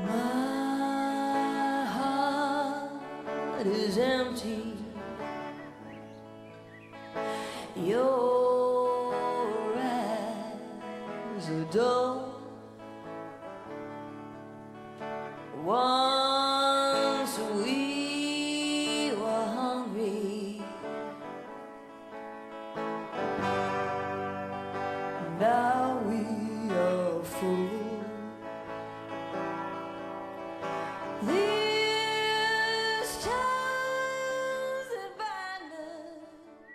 My heart is empty. Your eyes are dull. Once we were hungry. Now we are full. These chains that bind us.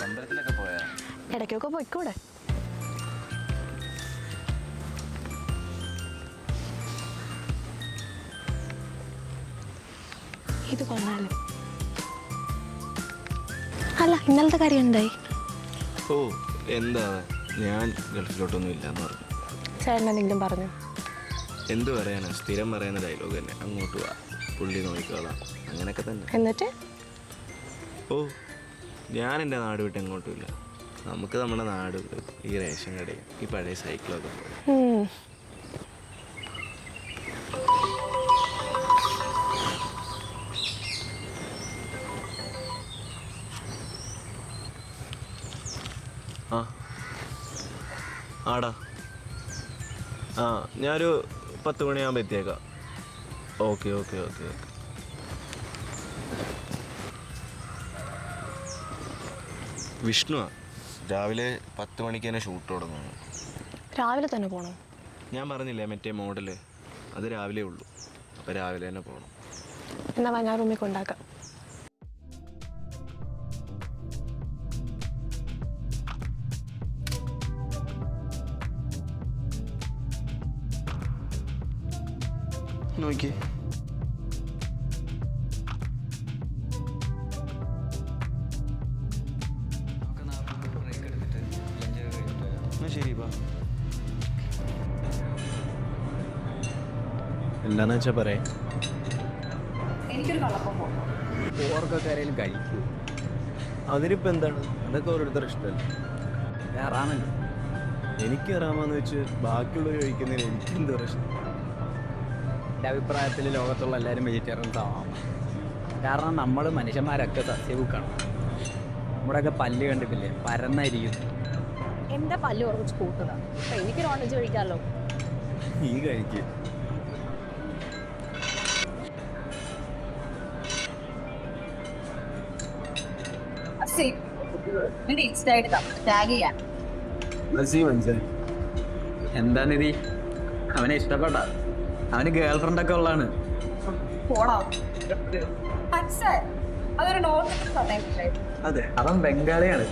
അമ്പലത്തിലൊക്കെ പോയാ? ഇടയ്ക്കൊക്കെ പോയിക്കൂടെ? ഇത് കൊള്ളാലോ. അല്ല, ഇന്നലത്തെ കാര്യം എന്തായി? ഓ എന്താ, ഞാൻ ഗൾഫിലോട്ടൊന്നും ഇല്ലാന്ന് പറഞ്ഞു. ചേട്ടൻ എന്തെങ്കിലും പറഞ്ഞു? എന്ത് പറയാനാ, സ്ഥിരം പറയുന്ന ഡയലോഗ് തന്നെ. അങ്ങോട്ട് വാ, പുള്ളി നോക്കിക്കോളാം, അങ്ങനെയൊക്കെ തന്നെ. എന്നിട്ട് ഓ ഞാൻ എൻ്റെ നാട് വിട്ട് എങ്ങോട്ടും ഇല്ല. നമുക്ക് നമ്മുടെ നാട്, ഈ റേഷൻ കടയും ഈ പഴയ സൈക്കിളൊക്കെ പോയി. ആ ആടാ, ആ ഞാനൊരു 10 മണിയാകുമ്പോൾ എത്തിയേക്കാം. Okay okay okay okay. വിഷ്ണുവാ, രാവിലെ 10 മണിക്ക് തന്നെ ഷൂട്ട് തുടങ്ങുന്നു. രാവിലെ തന്നെ പോകണം? ഞാൻ പറഞ്ഞില്ലേ മറ്റേ മോഡല്, അത് രാവിലെ ഉള്ളൂ. അപ്പോൾ രാവിലെ തന്നെ പോകണം. എന്നാ ഞാൻ റൂമിൽ കൊണ്ടാക്കാം. നോക്കി ശരി, എന്താന്ന് വെച്ചാ പറയാ. എനിക്കൊരു കള്ളപ്പം പോകണം. ഓർക്കൊക്കെ ആരെങ്കിലും കഴിക്കൂ? അതിനിപ്പോൾ എന്താണ്, അതൊക്കെ ഓരോരുത്തർ ഇഷ്ടമല്ല. റാമല്ലോ. എനിക്ക് റാമാന്ന് വെച്ച് ബാക്കിയുള്ളവർ കഴിക്കുന്നതിന് എനിക്കെന്ത് പ്രശ്നം? എൻ്റെ അഭിപ്രായത്തിൽ ലോകത്തുള്ള എല്ലാവരും വെജിറ്റേറിയൻസ് ആവാം. കാരണം നമ്മൾ മനുഷ്യന്മാരൊക്കെ സസ്യഭുക്കാണ്. നമ്മുടെയൊക്കെ പല്ല് കണ്ടിട്ടില്ലേ, പരന്നായിരിക്കുന്നു. എന്റെ പല്ല് കുറച്ച് കൂട്ടുക. അപ്പൊ എനിക്ക് നോൺ വെജ് കഴിക്കാമല്ലോ. നീ കഴിക്കുക. ടാഗ് ചെയ്യാം. എന്താണിത്? അവനെ ഇഷ്ടപ്പെട്ട? അവന് ഗേൾ ഫ്രണ്ടൊക്കെ ഉള്ളതാണ്. അതെ, അവൻ ബംഗാളിയാണ്.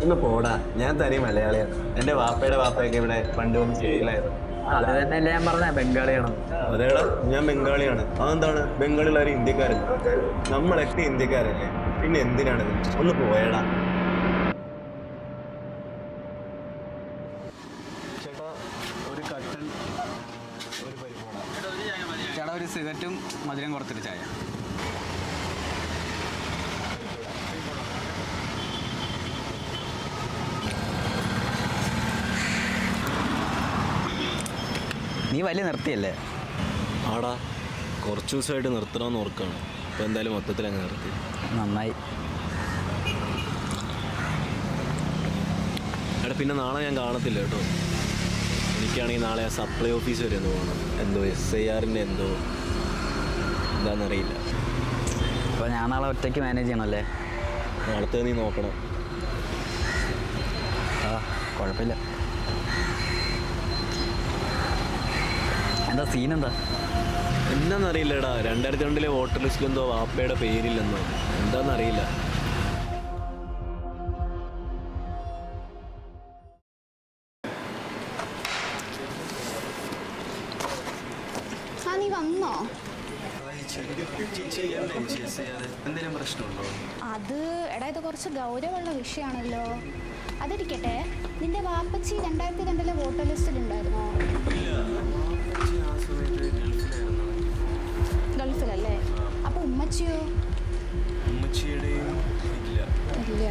ഒന്ന് പോടാ, ഞാൻ തനി മലയാളിയാണ്. എൻ്റെ വാപ്പയുടെ വാപ്പയൊക്കെ ഇവിടെ പണ്ട് വന്ന് ചെയ്യലായിരുന്നു. അത് തന്നെയല്ലേ ഞാൻ പറഞ്ഞ, ബംഗാളിയാണ്. അതേടാ, ഞാൻ ബംഗാളിയാണ്. അതെന്താണ്, ബംഗാളിലാരും ഇന്ത്യക്കാരല്ല? നമ്മളൊക്കെ ഇന്ത്യക്കാരല്ലേ, പിന്നെ എന്തിനാണിത്? ഒന്ന് പോയടാ. ചേട്ടാ, ഒരു കട്ടൻ, ഒരു പരിപ്പോട. ചേട്ടാ, ഒരു സിഗരറ്റും മധുരം കുറച്ചിട്ട് ചായ. നീ വലിയ നിർത്തിയല്ലേ? ആടാ, കുറച്ച് ദിവസമായിട്ട് നിർത്തണമെന്ന് ഓർക്കാണ്. അപ്പോൾ എന്തായാലും മൊത്തത്തിൽ അങ്ങ് നിർത്തി. നന്നായി. എടാ, പിന്നെ നാളെ ഞാൻ കാണത്തില്ല കേട്ടോ. എനിക്കാണെങ്കിൽ നാളെ ആ സപ്ലൈ ഓഫീസ് വരെ ഒന്ന് പോകണം. എന്തോ SIRൻ്റെ എന്തോ എന്താണെന്നറിയില്ല. അപ്പോൾ ഞാൻ നാളെ ഒറ്റയ്ക്ക് മാനേജ് ചെയ്യണമല്ലേ? നാളത്തെ നീ നോക്കണം. ആ, കുഴപ്പമില്ല. എന്താ സീനെന്താ? എന്താണെന്നറിയില്ലടാ, 2002 വോട്ടർ ലിസ്റ്റിലെന്തോ വാപ്പയുടെ പേരില്ലെന്നോ എന്താണെന്നറിയില്ല. നീ വന്നോ? എന്തെങ്കിലും പ്രശ്നമുണ്ടോ? അത് എടാ ഇത് കുറച്ച് ഗൗരവമുള്ള വിഷയമാണല്ലോ. അതിരിക്കട്ടെ, നിന്റെ വാപ്പച്ചി 2002 വോട്ടർ ലിസ്റ്റിലുണ്ടായിരുന്നോ? ഗൾഫിലല്ലേ? അപ്പൊ ഉമ്മച്ചിയോ? ഇല്ല.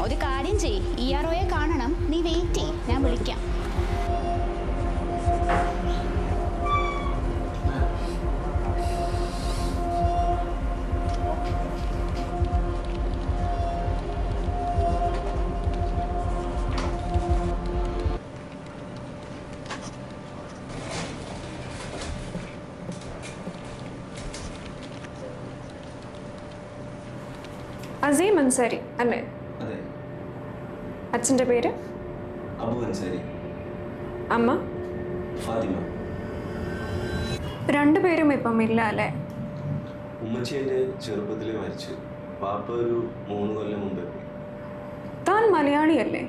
ഒരു കാര്യം ചെയ്യ്, EROയെ കാണണം. നീ വെയിറ്റ് ചെയ്യ്, ഞാൻ വിളിക്കാം. അസീം അൻസാരി അല്ലേ? അതെ. അച്ഛൻ്റെ പേര്? അബു അൻസാരി. അമ്മ? ഫാത്തിമ. രണ്ടുപേരും ഇപ്പം ഇല്ല അല്ലേ? ഉമ്മച്ചി എൻ്റെ ചെറുപ്പത്തിൽ മരിച്ചു. പാപ്പ ഒരു 3 കൊല്ലം മുമ്പ്. താൻ മലയാളിയല്ലേ?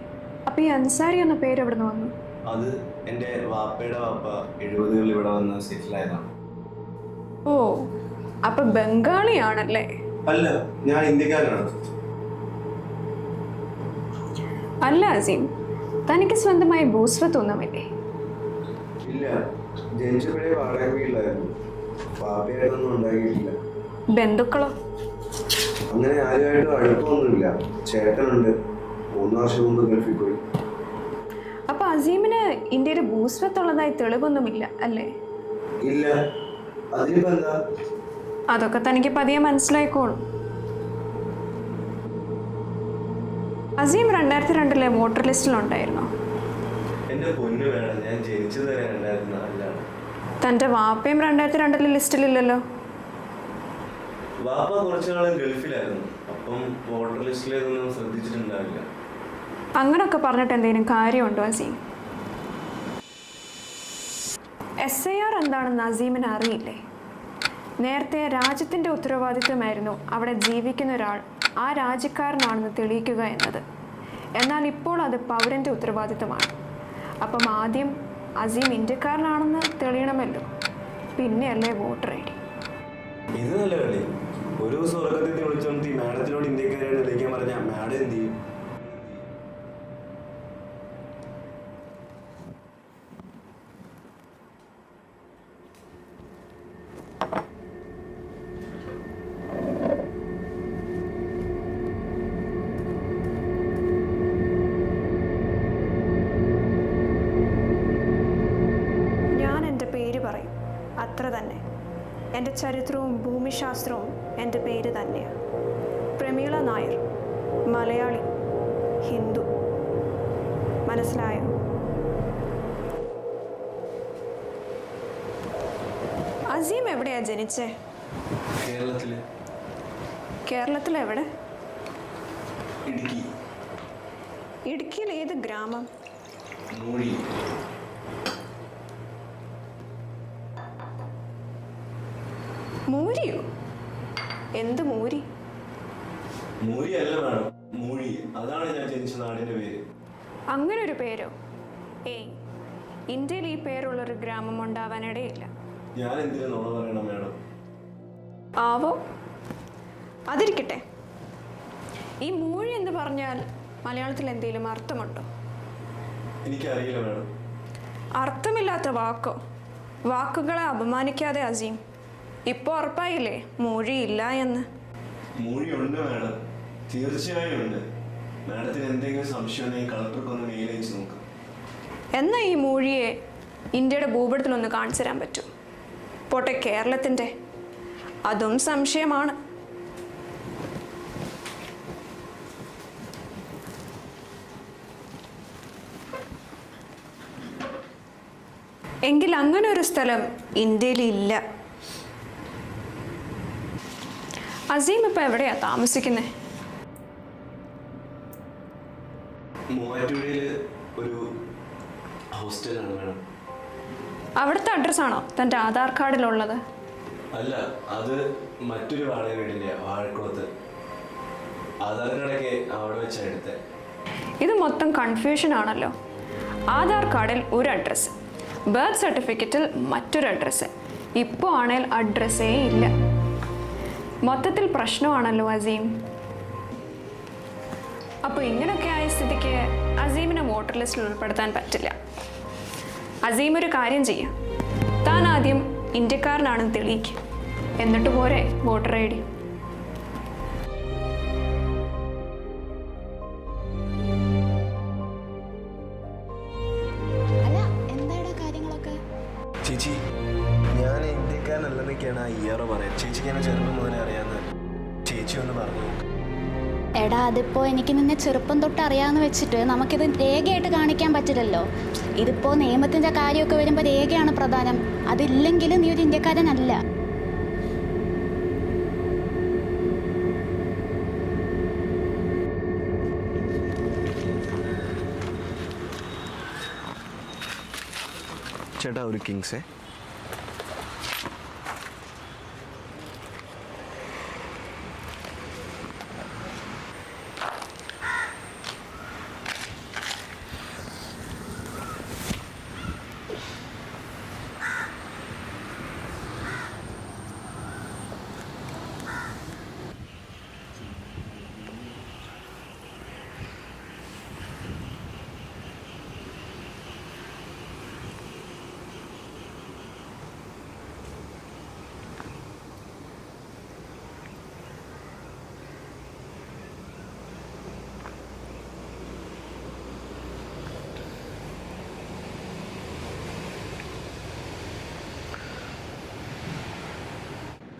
അപ്പം ഈ അൻസാരി എന്ന പേര് എവിടെ നിന്ന് വന്നു? അത് എൻ്റെ വാപ്പയുടെ വാപ്പ 70കളിൽ ഇവിടെ വന്ന് സെറ്റിലായതാണ്. ഓ, അപ്പൊ ബംഗാളിയാണല്ലേ? അല്ല, ഞാൻ ഇന്ത്യക്കാരനാണ്. അല്ല അസീം, തനിക്ക് സ്വന്തമായി ഭൂസ്വത്തൊന്നുമില്ലേ? ഇല്ല, ജനിച്ചപ്പോഴേ വാടക വീട്ടിലായിരുന്നു. പാപ്പയായിട്ടൊന്നും ഉണ്ടാക്കിയിട്ടില്ല. ബന്ധുക്കളോ? അങ്ങനെ ആരുമായിട്ടും അടുപ്പമൊന്നുമില്ല. ചേട്ടനുണ്ട്, 3 വർഷം മുമ്പ് ഗൾഫിൽ പോയി. അപ്പൊ അസീമിന് ഇന്ത്യയിൽ ഭൂസ്വത്തുള്ളതായി തെളിവൊന്നുമില്ല അല്ലേ? ഇല്ല, അതിനിപ്പോ എന്താ? അതൊക്കെ തനിക്ക് പതിയെ മനസ്സിലായിക്കോളും. അസീം 2002 വോട്ടർ ലിസ്റ്റിലുണ്ടായിരുന്നോ? എന്റെ പൊന്നു വേണം, ഞാൻ ജനിച്ചത് 2004-ലാണ്. തൻ്റെ വാപ്പയും 2002 ലിസ്റ്റിലില്ലല്ലോ. വാപ്പ കുറച്ചു നാളും ഗൾഫിലായിരുന്നു. അപ്പം വോട്ടർ ലിസ്റ്റിലേക്കൊന്നും ശ്രദ്ധിച്ചിട്ടുണ്ടാവില്ല. അങ്ങനൊക്കെ പറഞ്ഞിട്ട് എന്തെങ്കിലും കാര്യമുണ്ടോ അസീം? SIR എന്താണെന്ന് അസീമിന് അറിയില്ലേ? നേരത്തെ രാജ്യത്തിൻ്റെ ഉത്തരവാദിത്വമായിരുന്നു അവിടെ ജീവിക്കുന്ന ഒരാൾ ആ രാജ്യക്കാരനാണെന്ന് തെളിയിക്കുക എന്നത്. എന്നാൽ ഇപ്പോൾ അത് പൗരൻ്റെ ഉത്തരവാദിത്വമാണ്. അപ്പം ആദ്യം അസീം ഇന്ത്യക്കാരനാണെന്ന് തെളിയണമല്ലോ, പിന്നെയല്ലേ വോട്ടർ ID. ഇത് നല്ല കളി. ഒരു സ്വർഗത്തിൽ വിളിച്ചോണ്ടി മാഡത്തിനോട് ഇന്ത്യക്കാരെ തെളിയിക്കാൻ പറഞ്ഞാൽ മാഡം എന്ത് ചെയ്യും? അത്ര തന്നെ. എൻ്റെ ചരിത്രവും ഭൂമിശാസ്ത്രവും എൻ്റെ പേര് തന്നെയാണ്. പ്രമീള നായർ, മലയാളി, ഹിന്ദു. മനസ്സിലായോ? അസീം എവിടെയാ ജനിച്ചേ? കേരളത്തില്. കേരളത്തിൽ എവിടെ? ഇടുക്കി. ഇടുക്കിയിൽ ഏത് ഗ്രാമം? മൂഴി. മൂരിയോ? എന്ത് മൂരി? മൂരി അല്ല മാഡം, മൂഴി. അതാണ് ഞാൻ ജനിച്ച നാടിന്റെ പേര്. അങ്ങനെ ഒരു പേരോ? ഏയ്, ഇന്ത്യയിൽ ഈ പേരുള്ളൊരു ഗ്രാമം ഉണ്ടാവാനിടയില്ല. ഞാൻ എന്തിനു നുണ പറയണം മാഡം? ആവോ, അതിരിക്കട്ടെ. ഈ മൂഴി എന്ന് പറഞ്ഞാൽ മലയാളത്തിൽ എന്തെങ്കിലും അർത്ഥമുണ്ടോ? എനിക്കറിയില്ല മാഡം. അർത്ഥമില്ലാത്ത വാക്കോ? വാക്കുകളെ അപമാനിക്കാതെ അസീം. ഇപ്പോൾ ഉറപ്പായില്ലേ മൂഴിയില്ല എന്ന്? മൂഴിയുണ്ട് മാഡം, തീർച്ചയായും ഉണ്ട്. മാഡത്തിന് എന്തെങ്കിലും സംശയം ഉണ്ടെങ്കിൽ കളക്ടർക്ക് മെയിൽ അയച്ച് നോക്കാം. എന്നാൽ ഈ മൂഴിയെ ഇന്ത്യയുടെ ഭൂപടത്തിലൊന്ന് കാണിച്ചു തരാൻ പറ്റും? പോട്ടെ, കേരളത്തിൻ്റെ അതും സംശയമാണ്. എങ്കിൽ അങ്ങനെ ഒരു സ്ഥലം ഇന്ത്യയിൽ ഇല്ല. അസീം ഇപ്പം എവിടെയാ താമസിക്കുന്നത്? മൂവാറ്റുപുഴയിൽ ഒരു ഹോസ്റ്റലാണ് മാഡം. അവിടുത്തെ അഡ്രസ്സാണോ തൻ്റെ ആധാർ കാർഡിലുള്ളത്? അല്ല, അത് മറ്റൊരു വാടക വീടിൻ്റെ വാഴക്കുളത്ത്. ആധാർ കാർഡൊക്കെ അവിടെ വെച്ചാണ് എടുത്തത്. ഇത് മൊത്തം കൺഫ്യൂഷൻ ആണല്ലോ. ആധാർ കാർഡിൽ ഒരു അഡ്രസ്സ്, ബർത്ത് സർട്ടിഫിക്കറ്റിൽ മറ്റൊരു അഡ്രസ്സ്. ഇപ്പോൾ ആണേൽ അഡ്രസ്സേ ഇല്ല. മൊത്തത്തിൽ പ്രശ്നമാണല്ലോ അസീം. അപ്പോൾ ഇങ്ങനെയൊക്കെ ആയ സ്ഥിതിക്ക് അസീമിനെ വോട്ടർ ലിസ്റ്റിൽ ഉൾപ്പെടുത്താൻ പറ്റില്ല. അസീം ഒരു കാര്യം ചെയ്യാം, താൻ ആദ്യം ഇന്ത്യക്കാരനാണെന്ന് തെളിയിക്കും, എന്നിട്ട് പോരെ വോട്ടർ ഐ ഡി. അല്ല എന്താടാ കാര്യങ്ങളൊക്കെ? ചേച്ചി, ഞാൻ ഇന്ത്യക്കാരനല്ലെന്നൊക്കെയാണ് ആ ഇയർ പറയാം. ചേച്ചിക്ക് എന്നെ ചെറുപ്പം മുതലേ അറിയാമെന്ന് ചേച്ചി ഒന്ന് പറഞ്ഞു. എടാ അതിപ്പോൾ എനിക്ക് നിന്നെ ചെറുപ്പം തൊട്ട് അറിയാമെന്ന് വെച്ചിട്ട് നമുക്കിത് രേഖയായിട്ട് കാണിക്കാൻ പറ്റില്ലല്ലോ. ഇതിപ്പോൾ നിയമത്തിൻ്റെ കാര്യമൊക്കെ വരുമ്പോൾ രേഖയാണ് പ്രധാനം. അതില്ലെങ്കിൽ നീ ഒരു ഇന്ത്യക്കാരനല്ല. ചേട്ടാ ഒരു കിങ്സേ.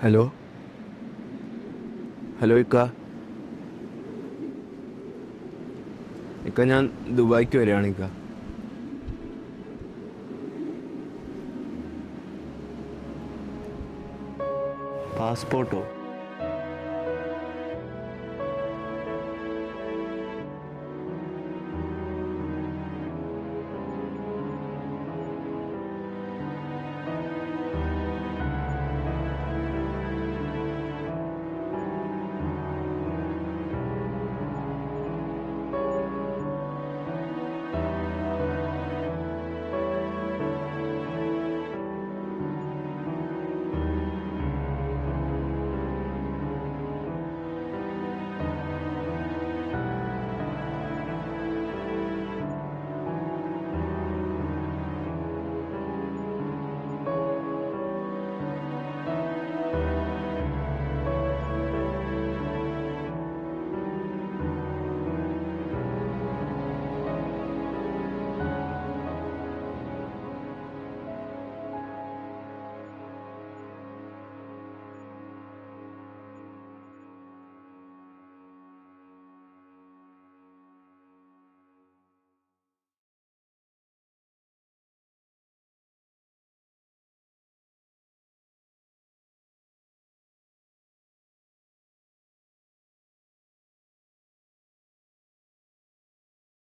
ഹലോ ഹലോ ഇക്ക ഞാൻ ദുബായ്ക്ക് വരികയാണ് ഇക്ക. പാസ്പോർട്ടോ?